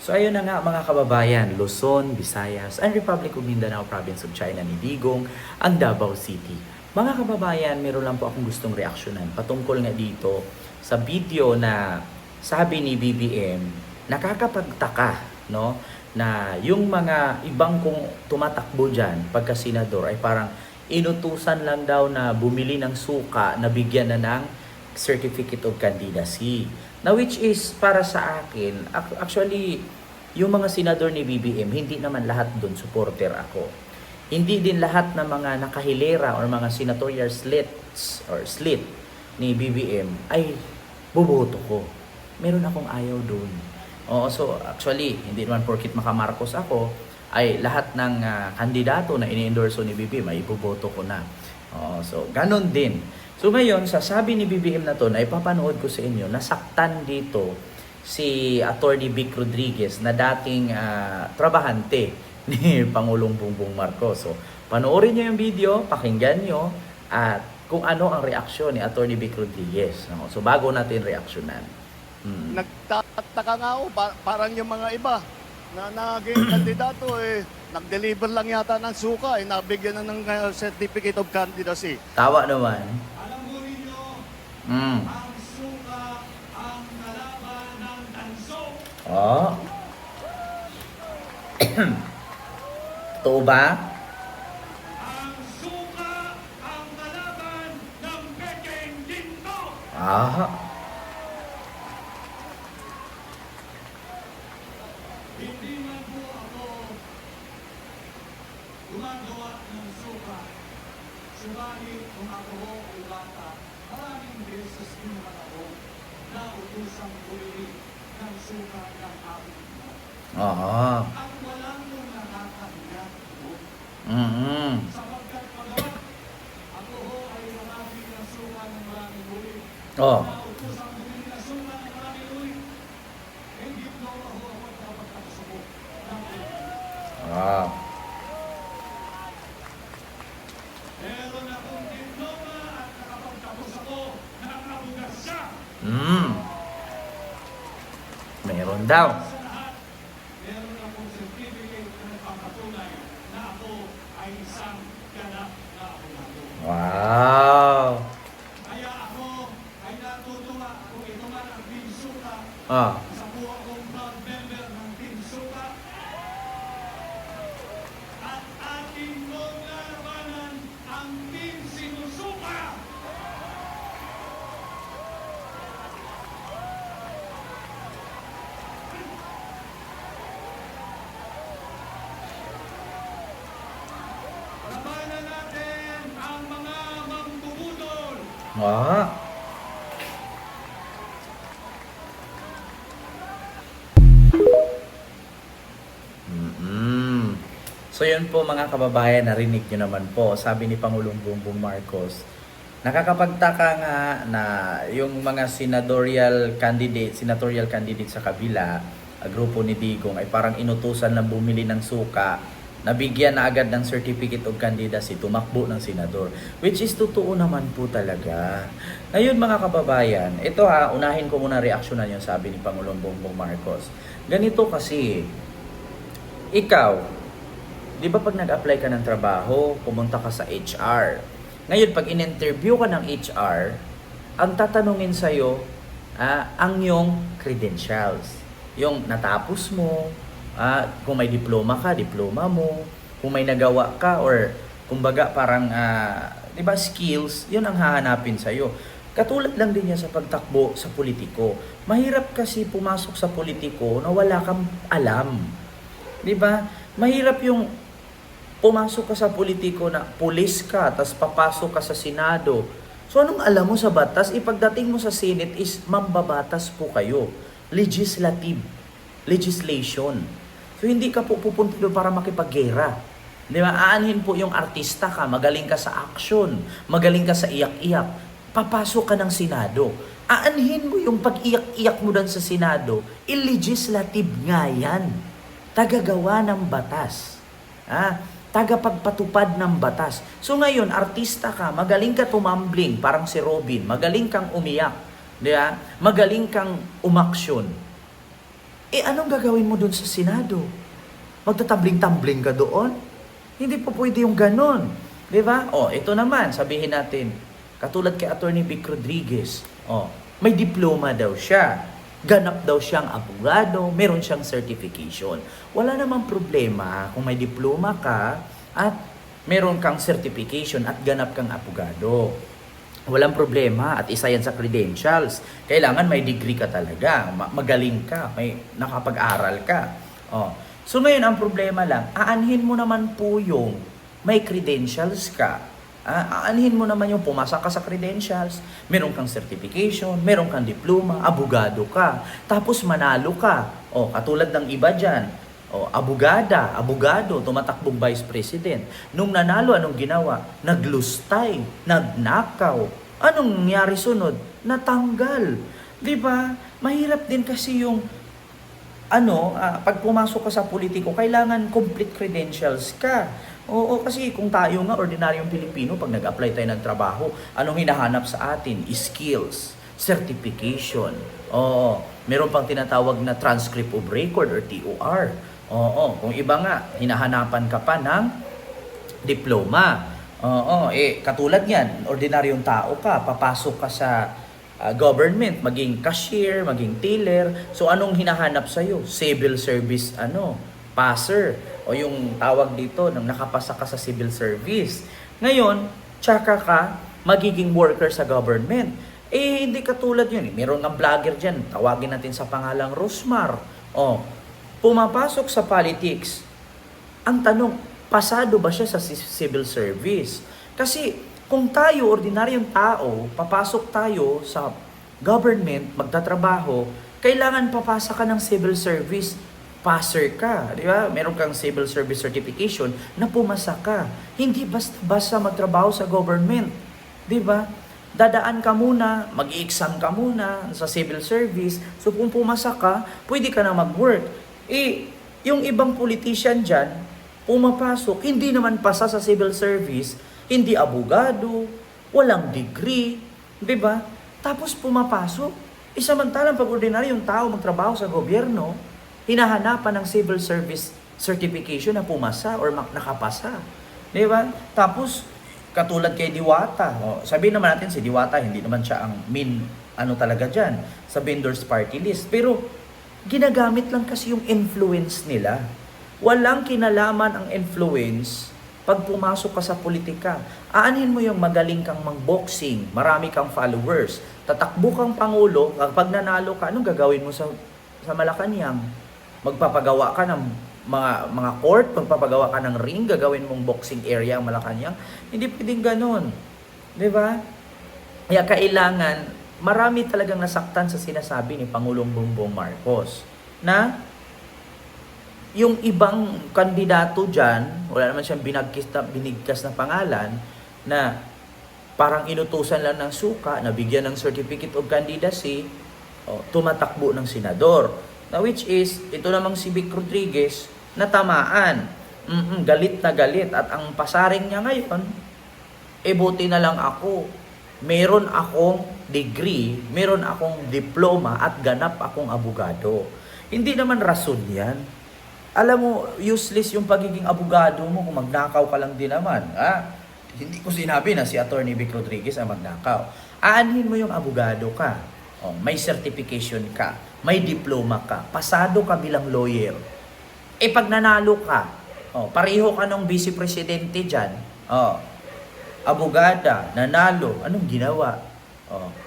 So ayun na nga mga kababayan, Luzon, Visayas, and Republic of Mindanao Province of China ni Digong, ang Davao City. Mga kababayan, meron lang po akong gustong reaksyonan patungkol nga dito sa video na sabi ni BBM, nakakapagtaka, no? Na yung mga ibang kong tumatakbo dyan pagka senador ay parang inutusan lang daw na bumili ng suka na bigyan na ng certificate of candidacy. Na which is para sa akin, actually, yung mga senador ni BBM, hindi naman lahat doon supporter ako. Hindi din lahat ng mga nakahilera or mga senatorial slit ni BBM ay boboto ko. Meron akong ayaw doon. Oo, so actually, hindi naman porkit makamarcos ako, ay lahat ng kandidato na ini-endorso ni BBM ay iboboto ko na. Oo, so ganon din. So ngayon, sa sabi ni BBM na to, na ipapanood ko sa inyo, nasaktan dito si Attorney Vic Rodriguez na dating trabahante ni Pangulong Bongbong Marcos. So panoorin nyo yung video, pakinggan nyo, at kung ano ang reaksyon ni Attorney Vic Rodriguez. No? So bago natin reaksyonan. Nagtataka nga ako, parang yung mga iba na naging kandidato nag-deliver lang yata ng suka, nabigyan na ng certificate of candidacy. Tawa naman. Alam mo ninyo, Mm. ang suka ang kalaban ng tanso. Oh. Totoo ba? Ang suka ang kalaban ng Peking Ginto. Ah. Hindi man po ako gumagawa ng suka. Subalit kung ako ay bata, maraming beses din naman ako na utusang bumili ng suka ng aking ina. Oo. At walang nung nakakahiya po. Mm-mm. Sapagkat pagkat ako ho ay marami ng suka ng maraming uri. Oh. Nautusang bumili ng suka ng maraming uri. Hindi po ako magpapagkakasubok ng ina. Ah. Meron akong diploma at nakapagtapos ako ng abogasya. Mm. Meron daw. Sa lahat, meron akong certificate na nagpapatunay na ako ay isang ganap na abogado. Wow. Kaya ako ay natutuwa kung ito man ang Team Suka. Ah. Isa po akong proud member ng Team Suka. At ating mong lalabanan ang Team Sinusuka. Labanan natin ang mga mambubudol. Ah. Mm-mm. So yun po mga kababayan, narinig nyo naman po, sabi ni Pangulong Bongbong Marcos, nakakapagtaka nga na yung mga senatorial candidate sa kabila, grupo ni Digong ay parang inutusan lang bumili ng suka, nabigyan na agad ng certificate of candidacy, tumakbo ng senador. Which is totoo naman po talaga. Ngayon mga kababayan, ito unahin ko muna reaksyonan yung sabi ni Pangulong Bongbong Marcos. Ganito kasi, ikaw, di ba pag nag-apply ka ng trabaho, pumunta ka sa HR. Ngayon, pag in-interview ka ng HR, ang tatanungin sa'yo, ang yung credentials. Yung natapos mo, kung may diploma ka, diploma mo, kung may nagawa ka, or kumbaga parang, di ba, skills, yun ang hahanapin sa'yo. Katulad lang din yan sa pagtakbo sa politiko. Mahirap kasi pumasok sa politiko na wala kang alam. Di ba? Mahirap yung pumasok ka sa politiko na pulis ka, tapos papasok ka sa Senado. So anong alam mo sa batas? Ipagdating mo sa Senate is mambabatas po kayo. Legislation. So hindi ka po pupunta doon para makipaggera. Di ba? Aanhin po yung artista ka, magaling ka sa action, magaling ka sa iyak-iyak. Papasok ka ng Senado. Aanhin mo yung pag-iyak-iyak mo doon sa Senado, illegislative nga yan. Tagagawa ng batas. Tagapagpatupad ng batas. So ngayon, artista ka, magaling ka tumambling, parang si Robin, magaling kang umiyak, di ba? Magaling kang umaksyon. Anong gagawin mo dun sa Senado? Magtatambling-tambling ka doon? Hindi po pwede yung ganon. Di ba? Ito naman, sabihin natin, katulad kay Attorney Vic Rodriguez, may diploma daw siya. Ganap daw siyang abogado, meron siyang certification. Wala namang problema kung may diploma ka at meron kang certification at ganap kang abogado. Walang problema at isa yan sa credentials. Kailangan may degree ka talaga, magaling ka, may nakapag-aral ka. So ngayon ang problema lang, aanhin mo naman po yung may credentials ka. Aanhin mo naman yung pumasa ka sa credentials, meron kang certification, meron kang diploma, abogado ka, tapos manalo ka. Katulad ng iba dyan, abogado, tumatakbong vice president. Nung nanalo, anong ginawa? Naglustay, nagnakaw. Anong nangyari sunod? Natanggal. Di ba? Mahirap din kasi yung pag pumasok ka sa politiko, kailangan complete credentials ka. Kasi kung tayo nga, ordinaryong Pilipino, pag nag-apply tayo ng trabaho, anong hinahanap sa atin? Skills, certification. Meron pang tinatawag na transcript of record or TOR. Kung iba nga, hinahanapan ka pa ng diploma. Katulad yan, ordinaryong tao ka, papasok ka sa government, maging cashier, maging teller. So anong hinahanap sa'yo? Civil service, passer. O yung tawag dito, nang nakapasa ka sa civil service. Ngayon, tsaka ka, magiging worker sa government. Hindi katulad yun. Meron ng vlogger dyan, tawagin natin sa pangalang Rosmar. Pumapasok sa politics. Ang tanong, pasado ba siya sa civil service? Kasi kung tayo, ordinaryong tao, papasok tayo sa government, magtatrabaho, kailangan papasa ka ng civil service, passer ka, di ba? Meron kang civil service certification na pumasa ka. Hindi basta magtrabaho sa government, di ba? Dadaan ka muna, mag-i-exam ka muna sa civil service. So kung pumasa ka, pwede ka na mag-work. Yung ibang politician dyan, pumapasok, hindi naman pasa sa civil service, hindi abogado, walang degree, di ba? Tapos pumapasok. Samantalang pag ordinaryong tao magtrabaho sa gobyerno, hinahanapan ng civil service certification na pumasa or nakapasa. Di ba? Tapos, katulad kay Diwata. Sabihin naman natin si Diwata, hindi naman siya ang main talaga dyan sa vendors party list. Pero, ginagamit lang kasi yung influence nila. Walang kinalaman ang influence pag pumasok ka sa politika. Aanhin mo yung magaling kang mang-boxing, marami kang followers, tatakbo kang pangulo, kapag nanalo ka, anong gagawin mo sa Malacanang? Magpapagawa ka ng mga court, magpapagawa ka ng ring, gagawin mong boxing area ang Malacanang. Hindi pwedeng ganon. Di ba? Kaya kailangan, marami talagang nasaktan sa sinasabi ni Pangulong Bongbong Marcos na yung ibang kandidato dyan, wala naman siyang binigkas na pangalan, na parang inutusan lang ng suka, nabigyan ng certificate of candidacy, tumatakbo ng senador. Now, which is, ito namang si Vic Rodriguez, na tamaan. Galit na galit. At ang pasaring niya ngayon, buti na lang ako. Meron akong degree, meron akong diploma, at ganap akong abogado. Hindi naman rason yan. Alam mo, useless yung pagiging abogado mo kung magnakaw ka lang din naman. Hindi ko sinabi na si Attorney Vic Rodriguez ang magnakaw. Aanhin mo yung abogado ka. May certification ka. May diploma ka. Pasado ka bilang lawyer. Pag nanalo ka, pareho ka ng vice presidente dyan. Abogada, nanalo. Anong ginawa?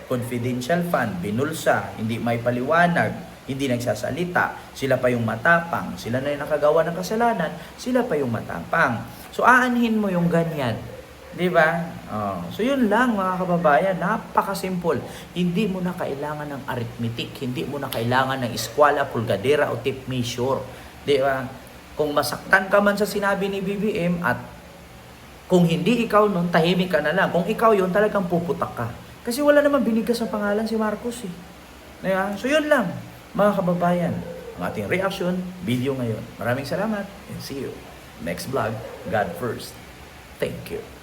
Confidential fund, binulsa, hindi may paliwanag, hindi nagsasalita, sila pa yung matapang, sila na yung nakagawa ng kasalanan, sila pa yung matapang. So aanhin mo yung ganyan, di ba? So yun lang mga kababayan, napakasimple. Hindi mo na kailangan ng arithmetic, hindi mo na kailangan ng eskwela, pulgadera o tape measure, di ba? Kung masaktan ka man sa sinabi ni BBM at kung hindi ikaw nun, tahimik ka na lang. Kung ikaw yun, talagang puputak ka. Kasi wala naman binigkas sa pangalan si Marcos eh. Diba? So yun lang, mga kababayan. Ang ating reaction, video ngayon. Maraming salamat and see you next vlog. God first. Thank you.